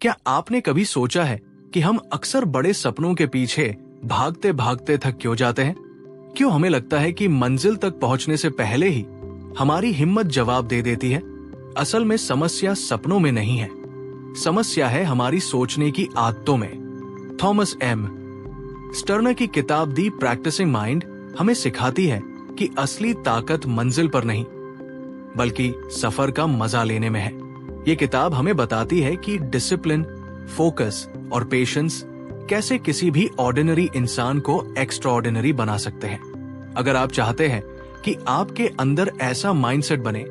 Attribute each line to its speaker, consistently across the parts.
Speaker 1: क्या आपने कभी सोचा है कि हम अक्सर बड़े सपनों के पीछे भागते भागते थक क्यों जाते हैं? क्यों हमें लगता है कि मंजिल तक पहुंचने से पहले ही हमारी हिम्मत जवाब दे देती है? असल में समस्या सपनों में नहीं है, समस्या है हमारी सोचने की आदतों में। थॉमस एम स्टर्नर की किताब दी प्रैक्टिसिंग माइंड हमें सिखाती है कि असली ताकत मंजिल पर नहीं बल्कि सफर का मजा लेने में है। ये किताब हमें बताती है कि डिसिप्लिन, फोकस और पेशेंस कैसे किसी भी ऑर्डिनरी इंसान को एक्स्ट्राऑर्डिनरी बना सकते हैं। अगर आप चाहते हैं कि आपके अंदर ऐसा माइंडसेट बने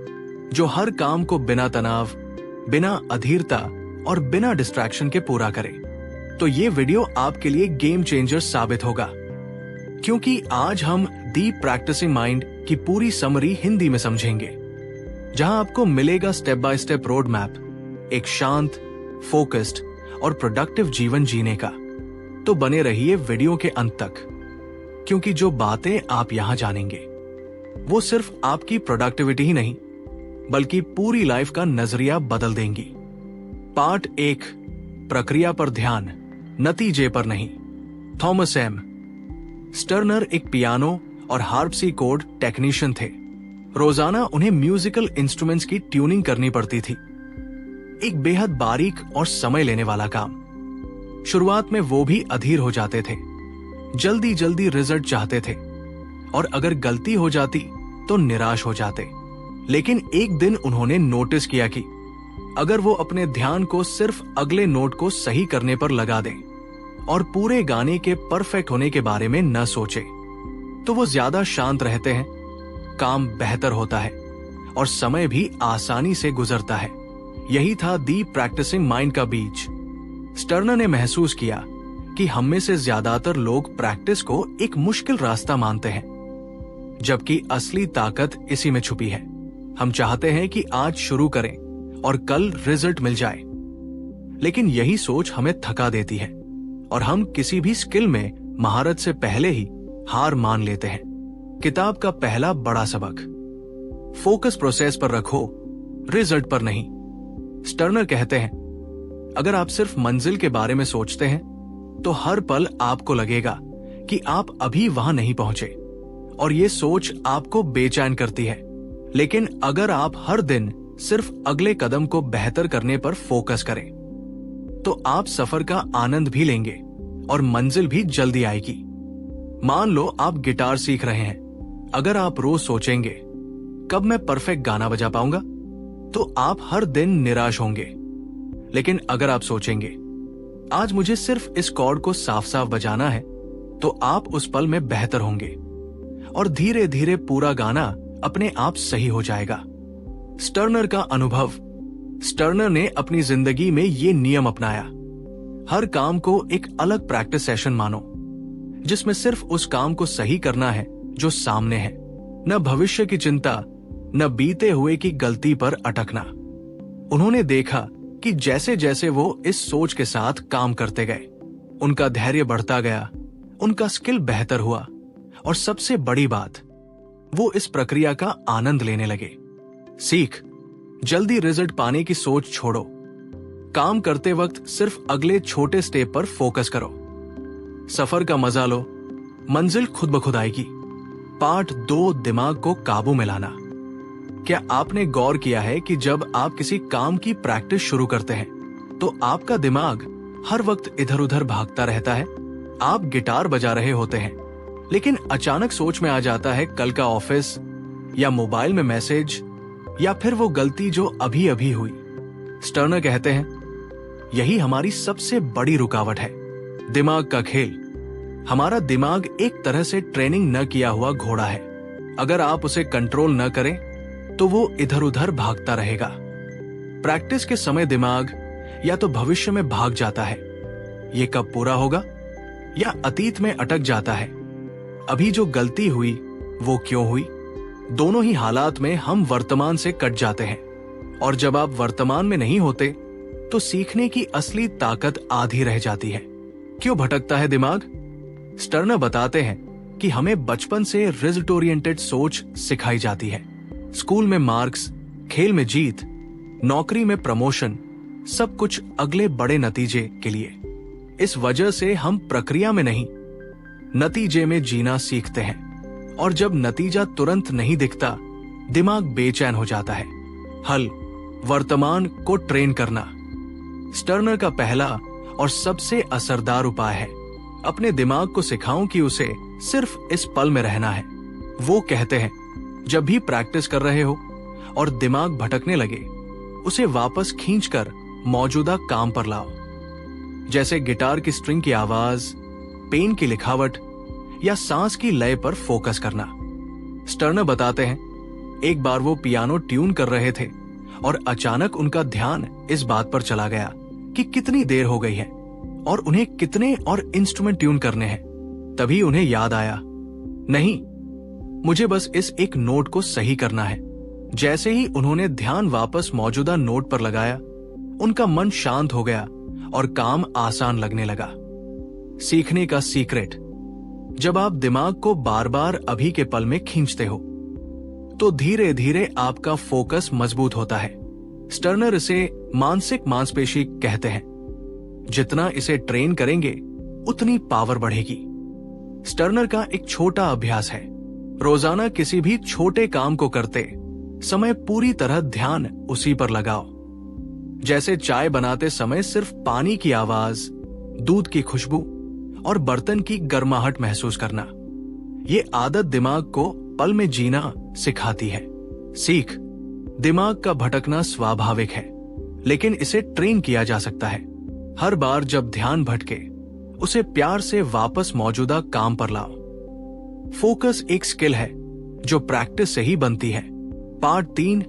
Speaker 1: जो हर काम को बिना तनाव, बिना अधीरता और बिना डिस्ट्रैक्शन के पूरा करे, तो ये वीडियो आपके लिए गेम चेंजर साबित होगा। क्योंकि आज हम दी प्रैक्टिसिंग माइंड की पूरी समरी हिंदी में समझेंगे, जहां आपको मिलेगा step by step road map एक शांत, फोकस्ड और प्रोडक्टिव जीवन जीने का। तो बने रहिए वीडियो के अंत तक, क्योंकि जो बातें आप यहां जानेंगे वो सिर्फ आपकी प्रोडक्टिविटी ही नहीं बल्कि पूरी लाइफ का नजरिया बदल देंगी। पार्ट 1, प्रक्रिया पर ध्यान, नतीजे पर नहीं। थॉमस एम स्टर्नर एक पियानो और हार्पसीकोर्ड टेक्नीशियन थे। रोजाना उन्हें म्यूजिकल इंस्ट्रूमेंट्स की ट्यूनिंग करनी पड़ती थी, एक बेहद बारीक और समय लेने वाला काम। शुरुआत में वो भी अधीर हो जाते थे, जल्दी जल्दी रिजल्ट चाहते थे और अगर गलती हो जाती तो निराश हो जाते। लेकिन एक दिन उन्होंने नोटिस किया कि अगर वो अपने ध्यान को सिर्फ अगले नोट को सही करने पर लगा दें और पूरे गाने के परफेक्ट होने के बारे में न सोचे, तो वो ज्यादा शांत रहते हैं, काम बेहतर होता है और समय भी आसानी से गुजरता है। यही था दी प्रैक्टिसिंग माइंड का बीज। स्टर्नर ने महसूस किया कि हम में से ज्यादातर लोग प्रैक्टिस को एक मुश्किल रास्ता मानते हैं, जबकि असली ताकत इसी में छुपी है। हम चाहते हैं कि आज शुरू करें और कल रिजल्ट मिल जाए, लेकिन यही सोच हमें थका देती है और हम किसी भी स्किल में महारत से पहले ही हार मान लेते हैं। किताब का पहला बड़ा सबक, फोकस प्रोसेस पर रखो, रिजल्ट पर नहीं। स्टर्नर कहते हैं, अगर आप सिर्फ मंजिल के बारे में सोचते हैं तो हर पल आपको लगेगा कि आप अभी वहां नहीं पहुंचे और ये सोच आपको बेचैन करती है। लेकिन अगर आप हर दिन सिर्फ अगले कदम को बेहतर करने पर फोकस करें तो आप सफर का आनंद भी लेंगे और मंजिल भी जल्दी आएगी। मान लो आप गिटार सीख रहे हैं। अगर आप रोज सोचेंगे कब मैं परफेक्ट गाना बजा पाऊंगा, तो आप हर दिन निराश होंगे। लेकिन अगर आप सोचेंगे आज मुझे सिर्फ इस कॉर्ड को साफ साफ बजाना है, तो आप उस पल में बेहतर होंगे और धीरे धीरे पूरा गाना अपने आप सही हो जाएगा। स्टर्नर का अनुभव। स्टर्नर ने अपनी जिंदगी में ये नियम अपनाया, हर काम को एक अलग प्रैक्टिस सेशन मानो, जिसमें सिर्फ उस काम को सही करना है जो सामने है, न भविष्य की चिंता, न बीते हुए की गलती पर अटकना। उन्होंने देखा कि जैसे जैसे वो इस सोच के साथ काम करते गए, उनका धैर्य बढ़ता गया, उनका स्किल बेहतर हुआ और सबसे बड़ी बात, वो इस प्रक्रिया का आनंद लेने लगे। सीख, जल्दी रिजल्ट पाने की सोच छोड़ो। काम करते वक्त सिर्फ अगले छोटे स्टेप पर फोकस करो। सफर का मजा लो, मंजिल खुद ब खुद आएगी। पार्ट 2, दिमाग को काबू में लाना। क्या आपने गौर किया है कि जब आप किसी काम की प्रैक्टिस शुरू करते हैं तो आपका दिमाग हर वक्त इधर उधर भागता रहता है? आप गिटार बजा रहे होते हैं, लेकिन अचानक सोच में आ जाता है कल का ऑफिस या मोबाइल में मैसेज या फिर वो गलती जो अभी अभी हुई। स्टर्नर कहते हैं, यही हमारी सबसे बड़ी रुकावट है, दिमाग का खेल। हमारा दिमाग एक तरह से ट्रेनिंग न किया हुआ घोड़ा है। अगर आप उसे कंट्रोल न करें तो वो इधर उधर भागता रहेगा। प्रैक्टिस के समय दिमाग या तो भविष्य में भाग जाता है, ये कब पूरा होगा, या अतीत में अटक जाता है, अभी जो गलती हुई वो क्यों हुई। दोनों ही हालात में हम वर्तमान से कट जाते हैं और जब आप वर्तमान में नहीं होते तो सीखने की असली ताकत आधी रह जाती है। क्यों भटकता है दिमाग? स्टर्नर बताते हैं कि हमें बचपन से रिजल्ट ओरिएंटेड सोच सिखाई जाती है। स्कूल में मार्क्स, खेल में जीत, नौकरी में प्रमोशन, सब कुछ अगले बड़े नतीजे के लिए। इस वजह से हम प्रक्रिया में नहीं, नतीजे में जीना सीखते हैं। और जब नतीजा तुरंत नहीं दिखता, दिमाग बेचैन हो जाता है। हल, वर्तमान को ट्रेन करना। स्टर्नर का पहला और सबसे असरदार उपाय है, अपने दिमाग को सिखाओ कि उसे सिर्फ इस पल में रहना है। वो कहते हैं, जब भी प्रैक्टिस कर रहे हो और दिमाग भटकने लगे, उसे वापस खींचकर मौजूदा काम पर लाओ। जैसे गिटार की स्ट्रिंग की आवाज, पेन की लिखावट या सांस की लय पर फोकस करना। स्टर्नर बताते हैं, एक बार वो पियानो ट्यून कर रहे थे और अचानक उनका ध्यान इस बात पर चला गया कि कितनी देर हो गई है और उन्हें कितने और इंस्ट्रूमेंट ट्यून करने हैं। तभी उन्हें याद आया, नहीं, मुझे बस इस एक नोट को सही करना है। जैसे ही उन्होंने ध्यान वापस मौजूदा नोट पर लगाया, उनका मन शांत हो गया और काम आसान लगने लगा। सीखने का सीक्रेट, जब आप दिमाग को बार बार अभी के पल में खींचते हो, तो धीरे धीरे आपका फोकस मजबूत होता है। स्टर्नर इसे मानसिक मांसपेशी कहते हैं। जितना इसे ट्रेन करेंगे, उतनी पावर बढ़ेगी। स्टर्नर का एक छोटा अभ्यास है, रोजाना किसी भी छोटे काम को करते समय पूरी तरह ध्यान उसी पर लगाओ। जैसे चाय बनाते समय सिर्फ पानी की आवाज, दूध की खुशबू और बर्तन की गर्माहट महसूस करना। ये आदत दिमाग को पल में जीना सिखाती है। सीख, दिमाग का भटकना स्वाभाविक है, लेकिन इसे ट्रेन किया जा सकता है। हर बार जब ध्यान भटके, उसे प्यार से वापस मौजूदा काम पर लाओ। फोकस एक स्किल है जो प्रैक्टिस से ही बनती है। पार्ट 3,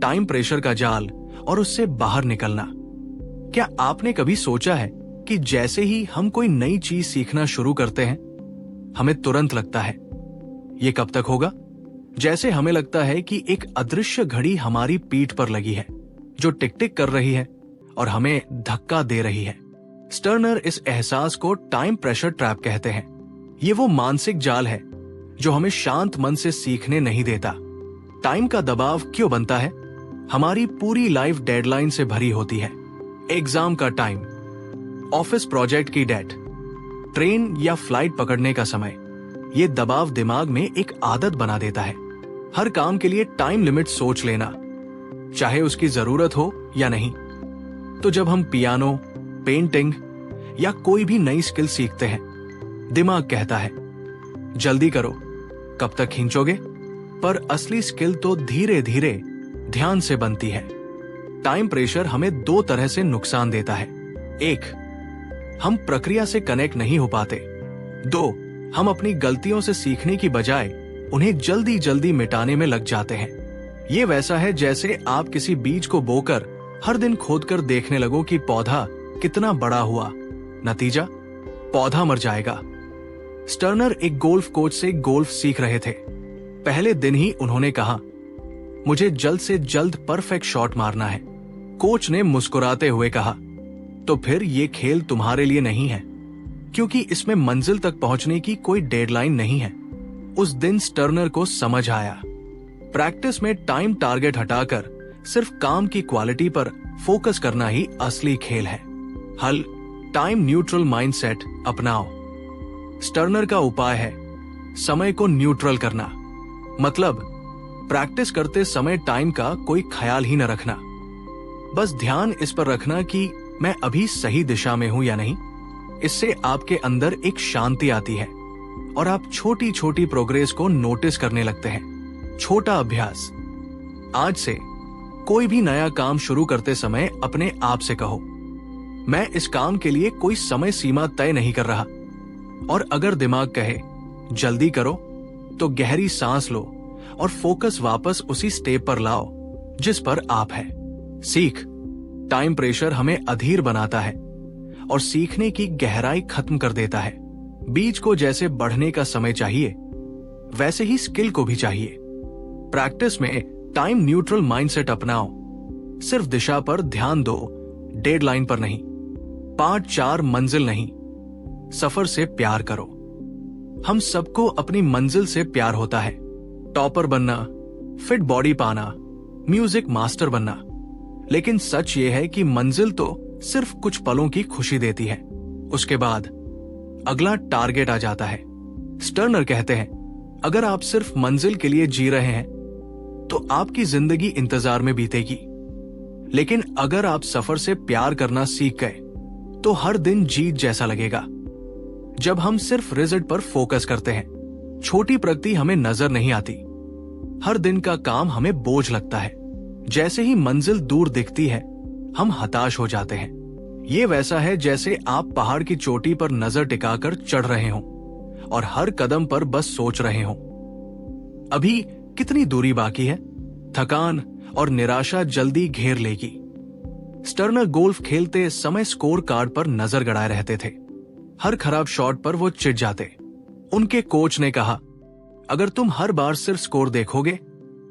Speaker 1: टाइम प्रेशर का जाल और उससे बाहर निकलना। क्या आपने कभी सोचा है कि जैसे ही हम कोई नई चीज सीखना शुरू करते हैं, हमें तुरंत लगता है, ये कब तक होगा? जैसे हमें लगता है कि एक अदृश्य घड़ी हमारी पीठ पर लगी है, जो टिक टिक कर रही है और हमें धक्का दे रही है। स्टर्नर इस एहसास को टाइम प्रेशर ट्रैप कहते हैं। ये वो मानसिक जाल है जो हमें शांत मन से सीखने नहीं देता। टाइम का दबाव क्यों बनता है? हमारी पूरी लाइफ डेडलाइन से भरी होती है। एग्जाम का टाइम, ऑफिस प्रोजेक्ट की डेट, ट्रेन या फ्लाइट पकड़ने का समय। ये दबाव दिमाग में एक आदत बना देता है। हर काम के लिए टाइम लिमिट सोच लेना, चाहे उसकी जरूरत हो या नहीं। तो जब हम पियानो, पेंटिंग या कोई भी नई स्किल सीखते हैं, दिमाग कहता है, जल्दी करो, कब तक खींचोगे? पर असली स्किल तो धीरे धीरे ध्यान से बनती है। टाइम प्रेशर हमें 2 तरह से नुकसान देता है। 1, हम प्रक्रिया से कनेक्ट नहीं हो पाते। 2, हम अपनी गलतियों से सीखने की बजाय उन्हें जल्दी जल्दी मिटाने में लग जाते हैं। ये वैसा है जैसे आप किसी बीज को बोकर हर दिन खोदकर देखने लगो कि पौधा कितना बड़ा हुआ। नतीजा, पौधा मर जाएगा। स्टर्नर एक गोल्फ कोच से गोल्फ सीख रहे थे। पहले दिन ही उन्होंने कहा, मुझे जल्द से जल्द परफेक्ट शॉट मारना है। कोच ने मुस्कुराते हुए कहा, तो फिर ये खेल तुम्हारे लिए नहीं है, क्योंकि इसमें मंजिल तक पहुंचने की कोई डेडलाइन नहीं है। उस दिन स्टर्नर को समझ आया, प्रैक्टिस में टाइम टारगेट हटाकर सिर्फ काम की क्वालिटी पर फोकस करना ही असली खेल है। हल, टाइम न्यूट्रल माइंडसेट अपनाओ। स्टर्नर का उपाय है समय को न्यूट्रल करना। मतलब प्रैक्टिस करते समय टाइम का कोई ख्याल ही न रखना। बस ध्यान इस पर रखना कि मैं अभी सही दिशा में हूं या नहीं। इससे आपके अंदर एक शांति आती है और आप छोटी छोटी प्रोग्रेस को नोटिस करने लगते हैं। छोटा अभ्यास, आज से कोई भी नया काम शुरू करते समय अपने आप से कहो, मैं इस काम के लिए कोई समय सीमा तय नहीं कर रहा। और अगर दिमाग कहे जल्दी करो, तो गहरी सांस लो और फोकस वापस उसी स्टेप पर लाओ जिस पर आप है। सीख, टाइम प्रेशर हमें अधीर बनाता है और सीखने की गहराई खत्म कर देता है। बीज को जैसे बढ़ने का समय चाहिए, वैसे ही स्किल को भी चाहिए। प्रैक्टिस में टाइम न्यूट्रल माइंडसेट अपनाओ। सिर्फ दिशा पर ध्यान दो, डेडलाइन पर नहीं। पार्ट 4, मंजिल नहीं, सफर से प्यार करो। हम सबको अपनी मंजिल से प्यार होता है। टॉपर बनना, फिट बॉडी पाना, म्यूजिक मास्टर बनना। लेकिन सच ये है कि मंजिल तो सिर्फ कुछ पलों की खुशी देती है। उसके बाद अगला टारगेट आ जाता है। स्टर्नर कहते हैं, अगर आप सिर्फ मंजिल के लिए जी रहे हैं तो आपकी जिंदगी इंतजार में बीतेगी, लेकिन अगर आप सफर से प्यार करना सीख गए तो हर दिन जीत जैसा लगेगा। जब हम सिर्फ रिजल्ट पर फोकस करते हैं, छोटी प्रगति हमें नजर नहीं आती। हर दिन का काम हमें बोझ लगता है। जैसे ही मंजिल दूर दिखती है, हम हताश हो जाते हैं। ये वैसा है जैसे आप पहाड़ की चोटी पर नजर टिकाकर चढ़ रहे हों और हर कदम पर बस सोच रहे हों, अभी कितनी दूरी बाकी है। थकान और निराशा जल्दी घेर लेगी। स्टर्नर गोल्फ खेलते समय स्कोर कार्ड पर नजर गड़ाए रहते थे। हर खराब शॉट पर वो चिढ़ जाते। उनके कोच ने कहा, अगर तुम हर बार सिर्फ स्कोर देखोगे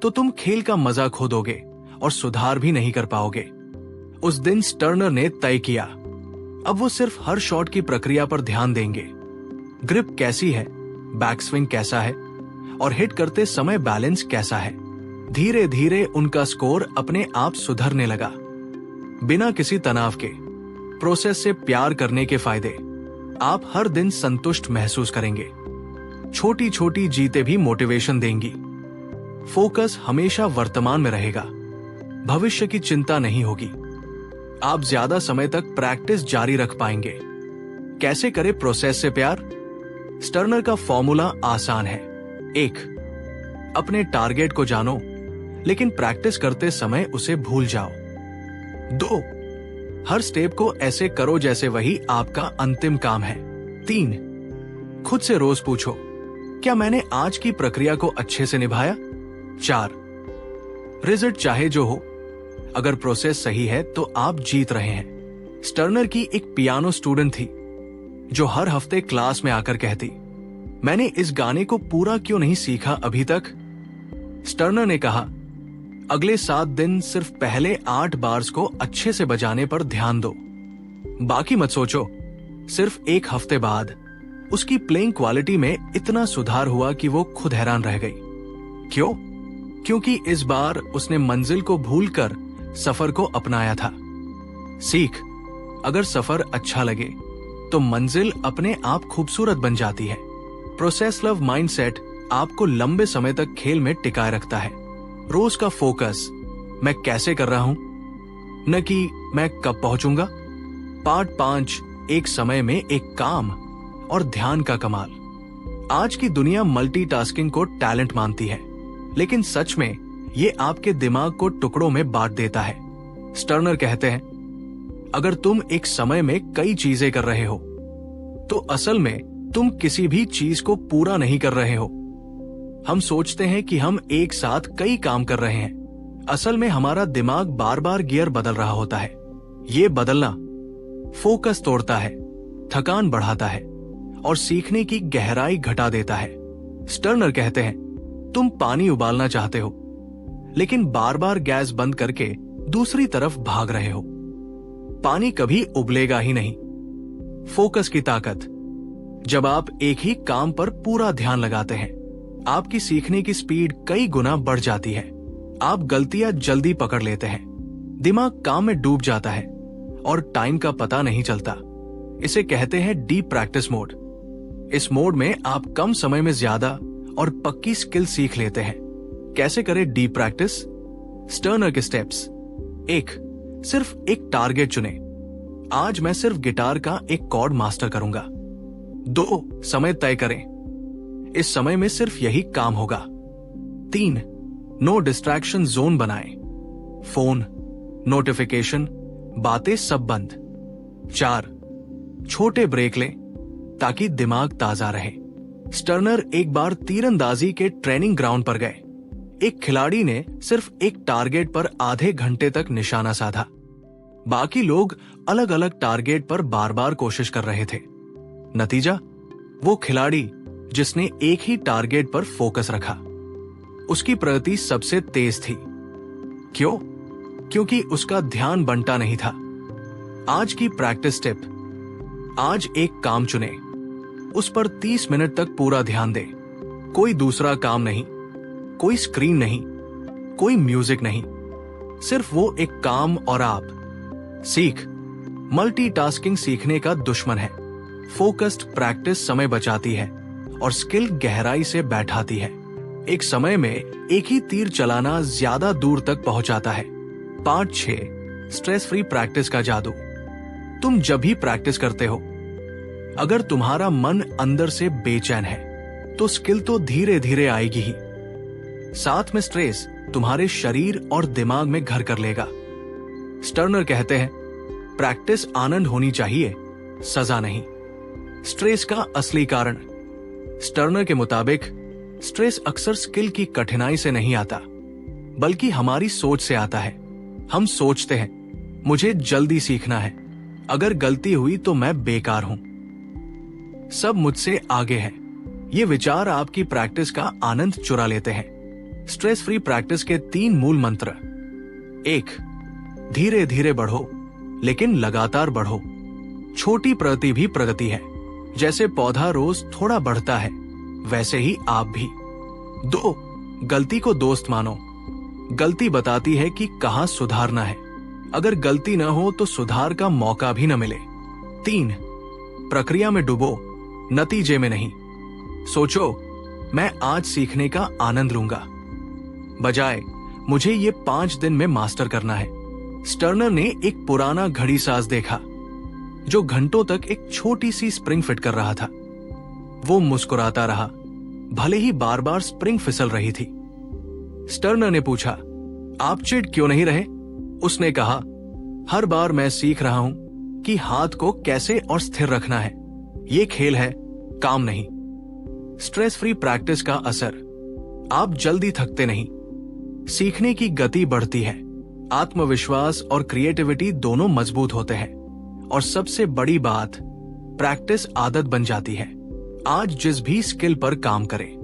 Speaker 1: तो तुम खेल का मजा खो दोगे और सुधार भी नहीं कर पाओगे। उस दिन स्टर्नर ने तय किया, अब वो सिर्फ हर शॉट की प्रक्रिया पर ध्यान देंगे। ग्रिप कैसी है, बैक स्विंग कैसा है और हिट करते समय बैलेंस कैसा है। धीरे धीरे उनका स्कोर अपने आप सुधरने लगा। बिना किसी तनाव के प्रोसेस से प्यार करने के फायदे आप हर दिन संतुष्ट महसूस करेंगे। छोटी छोटी जीतें भी मोटिवेशन देंगी। फोकस हमेशा वर्तमान में रहेगा, भविष्य की चिंता नहीं होगी। आप ज्यादा समय तक प्रैक्टिस जारी रख पाएंगे। कैसे करें प्रोसेस से प्यार? स्टर्नर का फॉर्मूला आसान है। 1. अपने टारगेट को जानो, लेकिन प्रैक्टिस करते समय उसे भूल जाओ। 2. हर स्टेप को ऐसे करो जैसे वही आपका अंतिम काम है। 3. खुद से रोज पूछो, क्या मैंने आज की प्रक्रिया को अच्छे से निभाया? 4. रिजल्ट चाहे जो हो, अगर प्रोसेस सही है तो आप जीत रहे हैं। स्टर्नर की एक पियानो स्टूडेंट थी जो हर हफ्ते क्लास में आकर कहती, मैंने इस गाने को पूरा क्यों नहीं सीखा अभी तक? स्टर्नर ने कहा, अगले 7 दिन सिर्फ पहले 8 बार्स को अच्छे से बजाने पर ध्यान दो, बाकी मत सोचो। सिर्फ 1 हफ्ते बाद उसकी प्लेइंग क्वालिटी में इतना सुधार हुआ कि वो खुद हैरान रह गई। क्यों? क्योंकि इस बार उसने मंजिल को भूलकर सफर को अपनाया था। सीख, अगर सफर अच्छा लगे तो मंजिल अपने आप खूबसूरत बन जाती है। प्रोसेस लव माइंडसेट आपको लंबे समय तक खेल में टिकाए रखता है। रोज का फोकस मैं कैसे कर रहा हूं, न कि मैं कब पहुंचूंगा। पार्ट 5, एक समय में एक काम और ध्यान का कमाल। आज की दुनिया मल्टीटास्किंग को टैलेंट मानती है, लेकिन सच में ये आपके दिमाग को टुकड़ों में बांट देता है। स्टर्नर कहते हैं, अगर तुम एक समय में कई चीजें कर रहे हो तो असल में तुम किसी भी चीज को पूरा नहीं कर रहे हो। हम सोचते हैं कि हम एक साथ कई काम कर रहे हैं। असल में हमारा दिमाग बार बार गियर बदल रहा होता है। ये बदलना फोकस तोड़ता है, थकान बढ़ाता है और सीखने की गहराई घटा देता है। स्टर्नर कहते हैं, तुम पानी उबालना चाहते हो, लेकिन बार बार गैस बंद करके दूसरी तरफ भाग रहे हो। पानी कभी उबलेगा ही नहीं। फोकस की ताकत, जब आप एक ही काम पर पूरा ध्यान लगाते हैं, आपकी सीखने की स्पीड कई गुना बढ़ जाती है। आप गलतियां जल्दी पकड़ लेते हैं, दिमाग काम में डूब जाता है और टाइम का पता नहीं चलता। इसे कहते हैं डीप प्रैक्टिस मोड। इस मोड में आप कम समय में ज्यादा और पक्की स्किल सीख लेते हैं। कैसे करें डीप प्रैक्टिस? स्टर्नर के स्टेप्स। 1. सिर्फ एक टारगेट चुने। आज मैं सिर्फ गिटार का एक कॉर्ड मास्टर करूंगा। 2. समय तय करें, इस समय में सिर्फ यही काम होगा। 3. नो डिस्ट्रैक्शन जोन बनाएं, फोन, नोटिफिकेशन, बातें सब बंद। 4. छोटे ब्रेक लें ताकि दिमाग ताजा रहे। स्टर्नर एक बार तीरंदाजी के ट्रेनिंग ग्राउंड पर गए। एक खिलाड़ी ने सिर्फ एक टारगेट पर आधे घंटे तक निशाना साधा। बाकी लोग अलग अलग टारगेट पर बार बार कोशिश कर रहे थे। नतीजा, वो खिलाड़ी जिसने एक ही टारगेट पर फोकस रखा, उसकी प्रगति सबसे तेज थी। क्यों? क्योंकि उसका ध्यान बंटा नहीं था। आज की प्रैक्टिस टिप, आज एक काम चुने, उस पर 30 मिनट तक पूरा ध्यान दे। कोई दूसरा काम नहीं, कोई स्क्रीन नहीं, कोई म्यूजिक नहीं, सिर्फ वो एक काम और आप। सीख। मल्टीटास्किंग सीखने का दुश्मन है। फोकस्ड प्रैक्टिस समय बचाती है और स्किल गहराई से बैठाती है। एक समय में एक ही तीर चलाना ज्यादा दूर तक पहुंचाता है। पार्ट 6, स्ट्रेस फ्री प्रैक्टिस का जादू। तुम जब भी प्रैक्टिस करते हो, अगर तुम्हारा मन अंदर से बेचैन है तो स्किल तो धीरे धीरे आएगी ही, साथ में स्ट्रेस तुम्हारे शरीर और दिमाग में घर कर लेगा। स्टर्नर कहते हैं, प्रैक्टिस आनंद होनी चाहिए, सजा नहीं। स्ट्रेस का असली कारण। स्टर्नर के मुताबिक स्ट्रेस अक्सर स्किल की कठिनाई से नहीं आता, बल्कि हमारी सोच से आता है। हम सोचते हैं, मुझे जल्दी सीखना है, अगर गलती हुई तो मैं बेकार हूं, सब मुझसे आगे है। ये विचार आपकी प्रैक्टिस का आनंद चुरा लेते हैं। स्ट्रेस फ्री प्रैक्टिस के 3 मूल मंत्र। 1, धीरे धीरे बढ़ो, लेकिन लगातार बढ़ो। छोटी प्रगति भी प्रगति है। जैसे पौधा रोज थोड़ा बढ़ता है, वैसे ही आप भी। 2, गलती को दोस्त मानो। गलती बताती है कि कहां सुधारना है। अगर गलती न हो तो सुधार का मौका भी न मिले। 3, प्रक्रिया में डूबो, नतीजे में नहीं। सोचो, मैं आज सीखने का आनंद लूंगा, बजाय मुझे ये 5 दिन में मास्टर करना है। स्टर्नर ने एक पुराना घड़ी साज देखा जो घंटों तक एक छोटी सी स्प्रिंग फिट कर रहा था। वो मुस्कुराता रहा, भले ही बार बार स्प्रिंग फिसल रही थी। स्टर्नर ने पूछा, आप चिढ़ क्यों नहीं रहे? उसने कहा, हर बार मैं सीख रहा हूं कि हाथ को कैसे और स्थिर रखना है। ये खेल है, काम नहीं। स्ट्रेस फ्री प्रैक्टिस का असर। आप जल्दी थकते नहीं, सीखने की गति बढ़ती है, आत्मविश्वास और क्रिएटिविटी दोनों मजबूत होते हैं, और सबसे बड़ी बात, प्रैक्टिस आदत बन जाती है। आज जिस भी स्किल पर काम करें,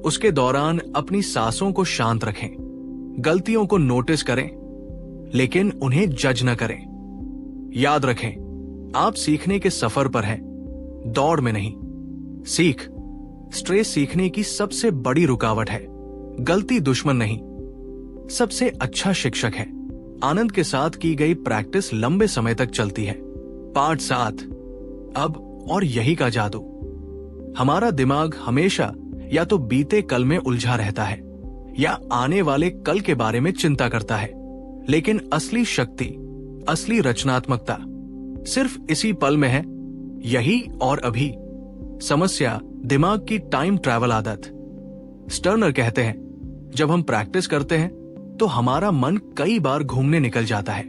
Speaker 1: उसके दौरान अपनी सांसों को शांत रखें, गलतियों को नोटिस करें, लेकिन उन्हें जज न करें। याद रखें, आप सीखने के सफर पर हैं, दौड़ में नहीं। सीख। स्ट्रेस सीखने की सबसे बड़ी रुकावट है, गलती दुश्मन नहीं, सबसे अच्छा शिक्षक है। आनंद के साथ की गई प्रैक्टिस लंबे समय तक चलती है। पार्ट 7, अब और यही का जादू। हमारा दिमाग हमेशा या तो बीते कल में उलझा रहता है या आने वाले कल के बारे में चिंता करता है, लेकिन असली शक्ति, असली रचनात्मकता सिर्फ इसी पल में है, यही और अभी। समस्या दिमाग की टाइम ट्रैवल आदत। स्टर्नर कहते हैं, जब हम प्रैक्टिस करते हैं तो हमारा मन कई बार घूमने निकल जाता है।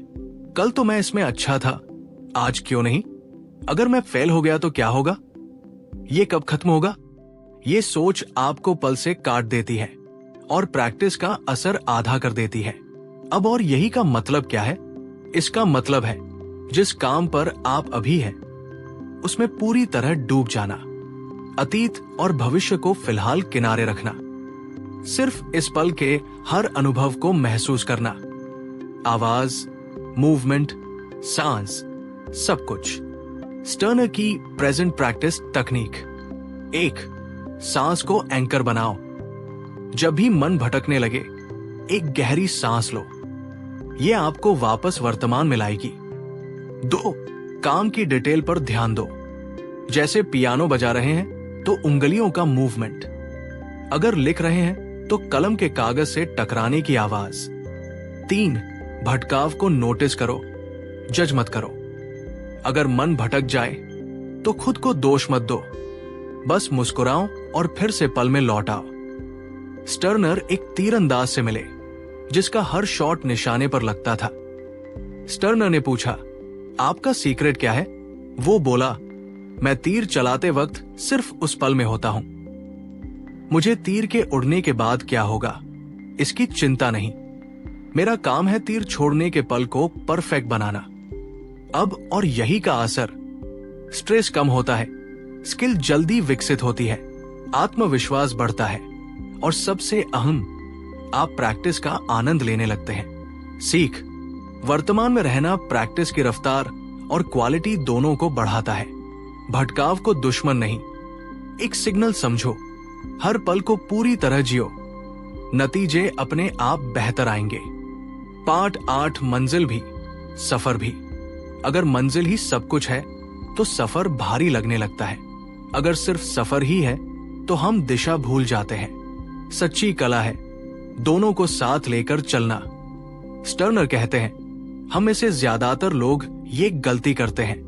Speaker 1: कल तो मैं इसमें अच्छा था, आज क्यों नहीं? अगर मैं फेल हो गया तो क्या होगा? ये कब खत्म होगा? ये सोच आपको पल से काट देती है और प्रैक्टिस का असर आधा कर देती है। अब और यही का मतलब क्या है? इसका मतलब है, जिस काम पर आप अभी हैं, उसमें पूरी तरह डूब जाना, अतीत और भविष्य को फिलहाल किनारे रखना, सिर्फ इस पल के हर अनुभव को महसूस करना। आवाज, मूवमेंट, सांस, सब कुछ। स्टर्नर की प्रेजेंट प्रैक्टिस तकनीक। 1, सांस को एंकर बनाओ। जब भी मन भटकने लगे, एक गहरी सांस लो, ये आपको वापस वर्तमान में लाएगी। 2, काम की डिटेल पर ध्यान दो। जैसे पियानो बजा रहे हैं तो उंगलियों का मूवमेंट, अगर लिख रहे हैं तो कलम के कागज से टकराने की आवाज। 3, भटकाव को नोटिस करो, जज मत करो। अगर मन भटक जाए तो खुद को दोष मत दो, बस मुस्कुराओ और फिर से पल में लौट आओ। स्टर्नर एक तीरंदाज से मिले जिसका हर शॉट निशाने पर लगता था। स्टर्नर ने पूछा, आपका सीक्रेट क्या है? वो बोला, मैं तीर चलाते वक्त सिर्फ उस पल में होता हूं। मुझे तीर के उड़ने के बाद क्या होगा, इसकी चिंता नहीं। मेरा काम है तीर छोड़ने के पल को परफेक्ट बनाना। अब और यही का असर, स्ट्रेस कम होता है, स्किल जल्दी विकसित होती है, आत्मविश्वास बढ़ता है, और सबसे अहम, आप प्रैक्टिस का आनंद लेने लगते हैं। सीख। वर्तमान में रहना प्रैक्टिस की रफ्तार और क्वालिटी दोनों को बढ़ाता है। भटकाव को दुश्मन नहीं, एक सिग्नल समझो। हर पल को पूरी तरह जियो, नतीजे अपने आप बेहतर आएंगे। पार्ट 8 मंजिल भी सफर भी। अगर मंजिल ही सब कुछ है तो सफर भारी लगने लगता है। अगर सिर्फ सफर ही है तो हम दिशा भूल जाते हैं। सच्ची कला है दोनों को साथ लेकर चलना। स्टर्नर कहते हैं, हम में से ज्यादातर लोग ये गलती करते हैं।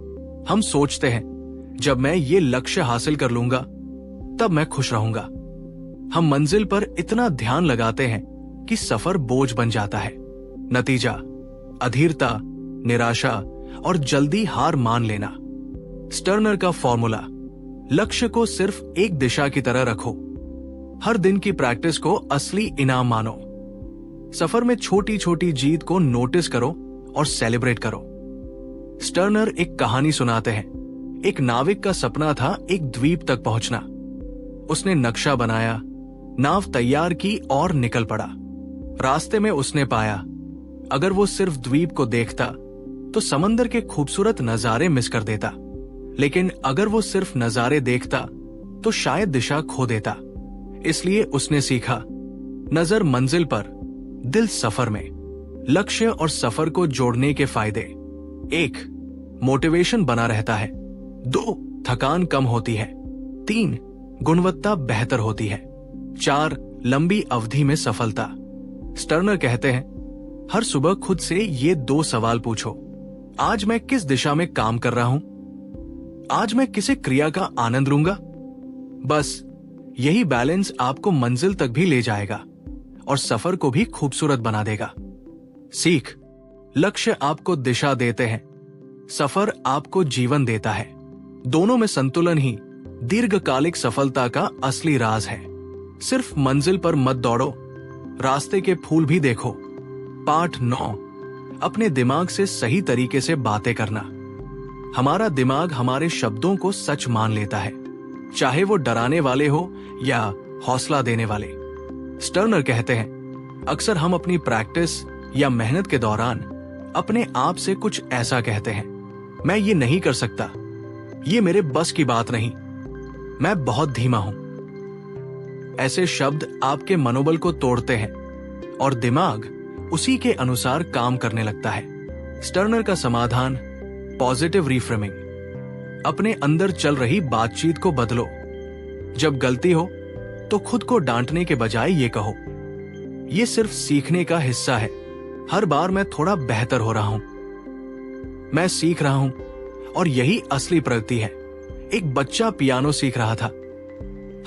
Speaker 1: हम सोचते हैं जब मैं ये लक्ष्य हासिल कर लूंगा तब मैं खुश रहूंगा। हम मंजिल पर इतना ध्यान लगाते हैं कि सफर बोझ बन जाता है। नतीजा अधीरता, निराशा और जल्दी हार मान लेना। स्टर्नर का फॉर्मूला, लक्ष्य को सिर्फ एक दिशा की तरह रखो। हर दिन की प्रैक्टिस को असली इनाम मानो। सफर में छोटी छोटी जीत को नोटिस करो और सेलिब्रेट करो। स्टर्नर एक कहानी सुनाते हैं। एक नाविक का सपना था एक द्वीप तक पहुंचना। उसने नक्शा बनाया, नाव तैयार की और निकल पड़ा। रास्ते में उसने पाया अगर वो सिर्फ द्वीप को देखता तो समंदर के खूबसूरत नजारे मिस कर देता, लेकिन अगर वो सिर्फ नजारे देखता तो शायद दिशा खो देता। इसलिए उसने सीखा, नजर मंजिल पर, दिल सफर में। लक्ष्य और सफर को जोड़ने के फायदे: 1. मोटिवेशन बना रहता है। 2. थकान कम होती है। 3. गुणवत्ता बेहतर होती है। 4. लंबी अवधि में सफलता। स्टर्नर कहते हैं, हर सुबह खुद से ये 2 सवाल पूछो। आज मैं किस दिशा में काम कर रहा हूं? आज मैं किसी क्रिया का आनंद लूंगा? बस यही बैलेंस आपको मंजिल तक भी ले जाएगा और सफर को भी खूबसूरत बना देगा। सीख, लक्ष्य आपको दिशा देते हैं, सफर आपको जीवन देता है। दोनों में संतुलन ही दीर्घकालिक सफलता का असली राज है। सिर्फ मंजिल पर मत दौड़ो, रास्ते के फूल भी देखो। पार्ट 9, अपने दिमाग से सही तरीके से बातें करना। हमारा दिमाग हमारे शब्दों को सच मान लेता है, चाहे वो डराने वाले हो या हौसला देने वाले। स्टर्नर कहते हैं, अक्सर हम अपनी प्रैक्टिस या मेहनत के दौरान अपने आप से कुछ ऐसा कहते हैं, मैं ये नहीं कर सकता, ये मेरे बस की बात नहीं, मैं बहुत धीमा हूं। ऐसे शब्द आपके मनोबल को तोड़ते हैं और दिमाग उसी के अनुसार काम करने लगता है। स्टर्नर का समाधान, पॉजिटिव रिफ्रेमिंग। अपने अंदर चल रही बातचीत को बदलो। जब गलती हो तो खुद को डांटने के बजाय ये कहो, ये सिर्फ सीखने का हिस्सा है, हर बार मैं थोड़ा बेहतर हो रहा हूं, मैं सीख रहा हूं और यही असली प्रगति है। एक बच्चा पियानो सीख रहा था।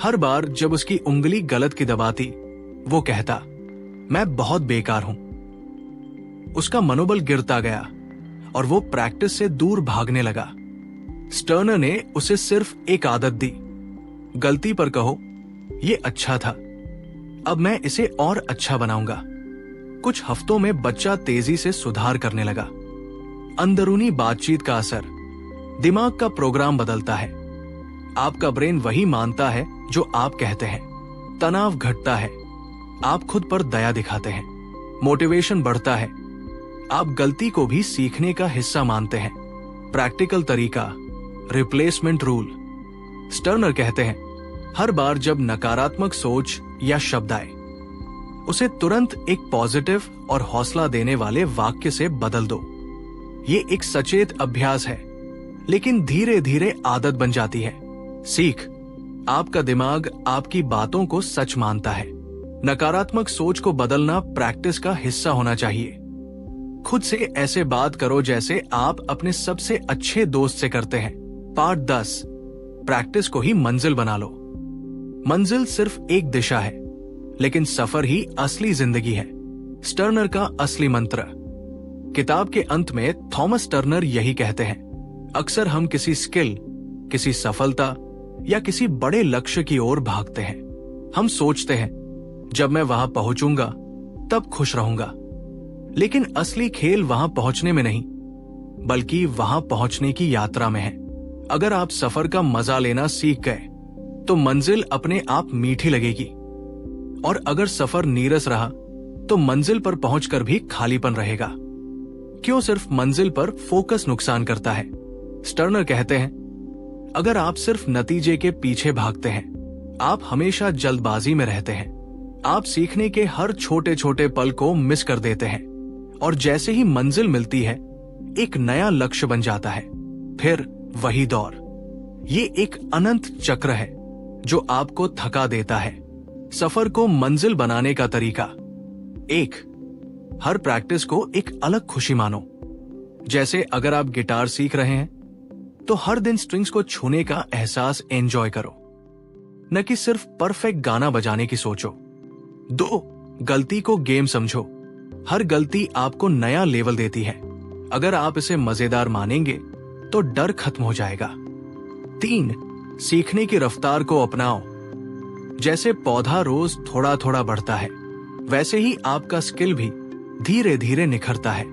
Speaker 1: हर बार जब उसकी उंगली गलत की दबाती, वो कहता, मैं बहुत बेकार हूं। उसका मनोबल गिरता गया और वो प्रैक्टिस से दूर भागने लगा। स्टर्नर ने उसे सिर्फ एक आदत दी, गलती पर कहो, ये अच्छा था, अब मैं इसे और अच्छा बनाऊंगा। कुछ हफ्तों में बच्चा तेजी से सुधार करने लगा। अंदरूनी बातचीत का असर, दिमाग का प्रोग्राम बदलता है। आपका ब्रेन वही मानता है जो आप कहते हैं। तनाव घटता है, आप खुद पर दया दिखाते हैं। मोटिवेशन बढ़ता है, आप गलती को भी सीखने का हिस्सा मानते हैं। प्रैक्टिकल तरीका, रिप्लेसमेंट रूल। स्टर्नर कहते हैं, हर बार जब नकारात्मक सोच या शब्द आए, उसे तुरंत एक पॉजिटिव और हौसला देने वाले वाक्य से बदल दो। ये एक सचेत अभ्यास है, लेकिन धीरे धीरे आदत बन जाती है। सीख, आपका दिमाग आपकी बातों को सच मानता है। नकारात्मक सोच को बदलना प्रैक्टिस का हिस्सा होना चाहिए। खुद से ऐसे बात करो जैसे आप अपने सबसे अच्छे दोस्त से करते हैं। पार्ट 10, प्रैक्टिस को ही मंजिल बना लो। मंजिल सिर्फ एक दिशा है, लेकिन सफर ही असली जिंदगी है। स्टर्नर का असली मंत्र। किताब के अंत में थॉमस टर्नर यही कहते हैं, अक्सर हम किसी स्किल, किसी सफलता या किसी बड़े लक्ष्य की ओर भागते हैं। हम सोचते हैं, जब मैं वहां पहुंचूंगा तब खुश रहूंगा। लेकिन असली खेल वहां पहुंचने में नहीं, बल्कि वहां पहुंचने की यात्रा में है। अगर आप सफर का मजा लेना सीख गए तो मंजिल अपने आप मीठी लगेगी, और अगर सफर नीरस रहा तो मंजिल पर पहुंचकर भी खालीपन रहेगा। क्यों सिर्फ मंजिल पर फोकस नुकसान करता है? स्टर्नर कहते हैं, अगर आप सिर्फ नतीजे के पीछे भागते हैं, आप हमेशा जल्दबाजी में रहते हैं। आप सीखने के हर छोटे छोटे पल को मिस कर देते हैं और जैसे ही मंजिल मिलती है एक नया लक्ष्य बन जाता है, फिर वही दौर। ये एक अनंत चक्र है जो आपको थका देता है। सफर को मंजिल बनाने का तरीका: 1. हर प्रैक्टिस को एक अलग खुशी मानो। जैसे अगर आप गिटार सीख रहे हैं तो हर दिन स्ट्रिंग्स को छूने का एहसास एंजॉय करो, न कि सिर्फ परफेक्ट गाना बजाने की सोचो। 2. गलती को गेम समझो। हर गलती आपको नया लेवल देती है। अगर आप इसे मजेदार मानेंगे तो डर खत्म हो जाएगा। 3. सीखने की रफ्तार को अपनाओ। जैसे पौधा रोज थोड़ा थोड़ा बढ़ता है, वैसे ही आपका स्किल भी धीरे धीरे निखरता है।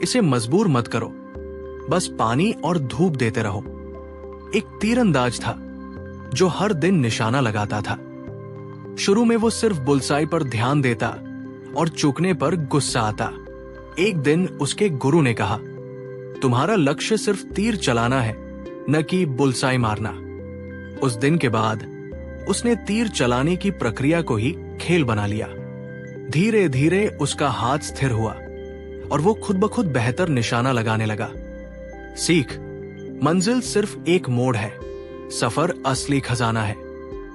Speaker 1: इसे मजबूर मत करो, बस पानी और धूप देते रहो। एक तीरंदाज था जो हर दिन निशाना लगाता था। शुरू में वो सिर्फ बुलसाई पर ध्यान देता और चूकने पर गुस्सा आता। एक दिन उसके गुरु ने कहा, तुम्हारा लक्ष्य सिर्फ तीर चलाना है, न कि बुलसाई मारना। उस दिन के बाद उसने तीर चलाने की प्रक्रिया को ही खेल बना लिया। धीरे धीरे उसका हाथ स्थिर हुआ और वो खुद ब खुद बेहतर निशाना लगाने लगा। सीख: मंजिल सिर्फ एक मोड़ है, सफर असली खजाना है।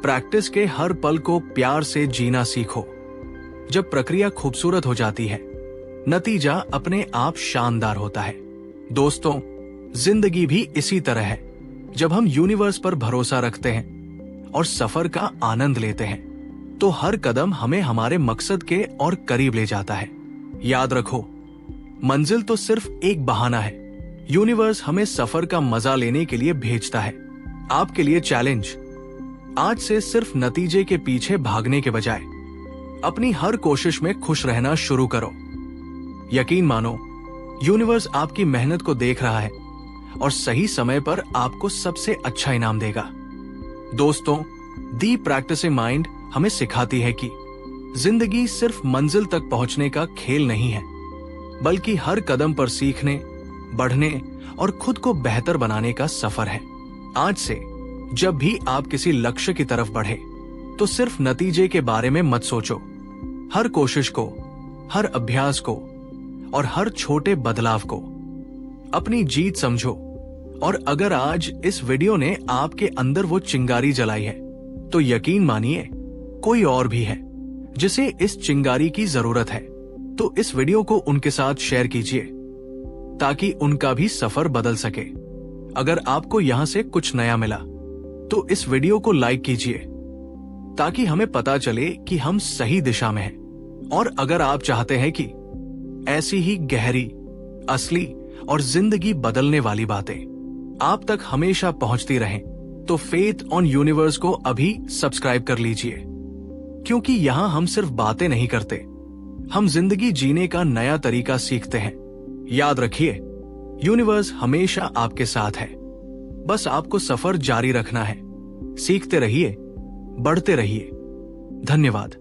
Speaker 1: प्रैक्टिस के हर पल को प्यार से जीना सीखो। जब प्रक्रिया खूबसूरत हो जाती है, नतीजा अपने आप शानदार होता है। दोस्तों, जिंदगी भी इसी तरह है। जब हम यूनिवर्स पर भरोसा रखते हैं और सफर का आनंद लेते हैं, तो हर कदम हमें हमारे मकसद के और करीब ले जाता है। याद रखो, मंजिल तो सिर्फ एक बहाना है। यूनिवर्स हमें सफर का मजा लेने के लिए भेजता है। आपके लिए चैलेंज: आज से सिर्फ नतीजे के पीछे भागने के बजाय अपनी हर कोशिश में खुश रहना शुरू करो। यकीन मानो, यूनिवर्स आपकी मेहनत को देख रहा है और सही समय पर आपको सबसे अच्छा इनाम देगा। दोस्तों, दी प्रैक्टिसिंग माइंड हमें सिखाती है कि जिंदगी सिर्फ मंजिल तक पहुंचने का खेल नहीं है, बल्कि हर कदम पर सीखने, बढ़ने और खुद को बेहतर बनाने का सफर है। आज से जब भी आप किसी लक्ष्य की तरफ बढ़े, तो सिर्फ नतीजे के बारे में मत सोचो। हर कोशिश को, हर अभ्यास को और हर छोटे बदलाव को अपनी जीत समझो। और अगर आज इस वीडियो ने आपके अंदर वो चिंगारी जलाई है, तो यकीन मानिए कोई और भी है जिसे इस चिंगारी की जरूरत है। तो इस वीडियो को उनके साथ शेयर कीजिए ताकि उनका भी सफर बदल सके। अगर आपको यहां से कुछ नया मिला तो इस वीडियो को लाइक कीजिए ताकि हमें पता चले कि हम सही दिशा में हैं। और अगर आप चाहते हैं कि ऐसी ही गहरी, असली और जिंदगी बदलने वाली बातें आप तक हमेशा पहुंचती रहें, तो फेथ ऑन यूनिवर्स को अभी सब्सक्राइब कर लीजिए, क्योंकि यहां हम सिर्फ बातें नहीं करते, हम जिंदगी जीने का नया तरीका सीखते हैं। याद रखिए, यूनिवर्स हमेशा आपके साथ है। बस आपको सफर जारी रखना है। सीखते रहिए, बढ़ते रहिए। धन्यवाद।